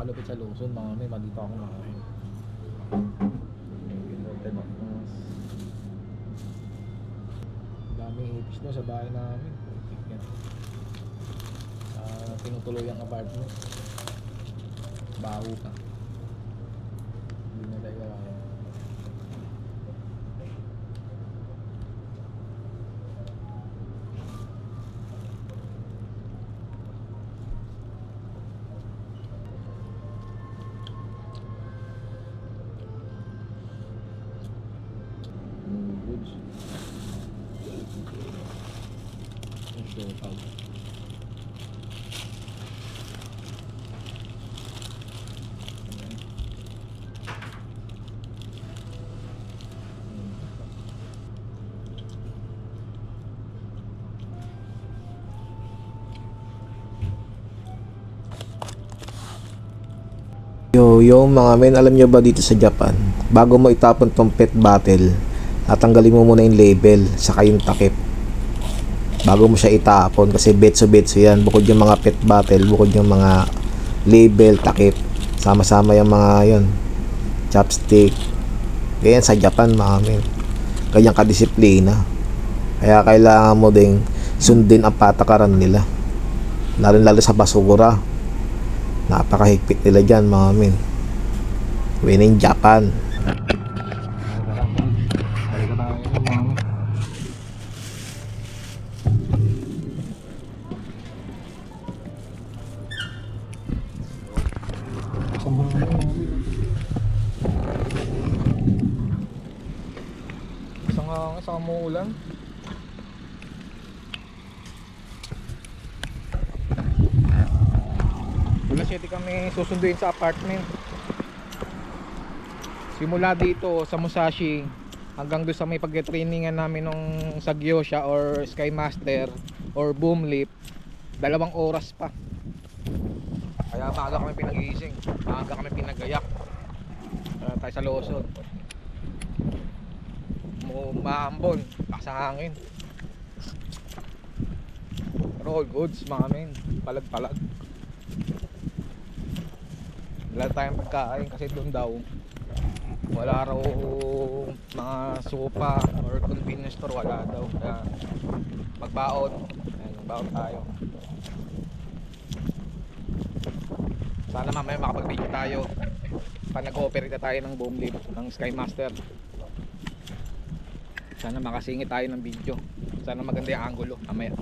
malupit sa Luzon, mga may dito ako makain. Daming ipis no sa bahay namin. Tinutuloy ang apartment. Baho ka. Hindi na tayo kaya. Goods. Show pag. Yo mga men, alam nyo ba dito sa Japan, bago mo itapon tong pet bottle, tatanggalin mo muna yung label saka yung takip bago mo siya itapon, kasi betso yan. Bukod yung mga pet bottle, bukod yung mga label, takip, sama-sama yung mga yon, chopstick. Ganyan sa Japan mga men, ganyan kadisiplina. Kaya kailangan mo ding sundin ang patakaran nila, lalo sa basura. Napakahigpit nila dyan mga men. Winning Japan. Isang umuulan. Alas 7 kami susunduin sa apartment. Simula dito sa Musashi hanggang doon sa may pag-trainingan namin nung sa Gyosha or Sky Master or Boom Leap, 2 oras pa. Kaya maaga kami pinagising, maaga kami pinagayak tayo sa Luzon. Maambon, pasangin. Pero all goods mga men, palag-palag. Wala tayong pagkain kasi doon daw wala raw mga sopa or convenience store, wala daw. Kaya magbaon. Ayan, magbaon tayo. Sana mamaya makapag-video tayo pa nag-ooperate na tayo ng Boom Leap ng Sky Master. Sana makasingit tayo ng video. Sana maganda yung angulo mamaya.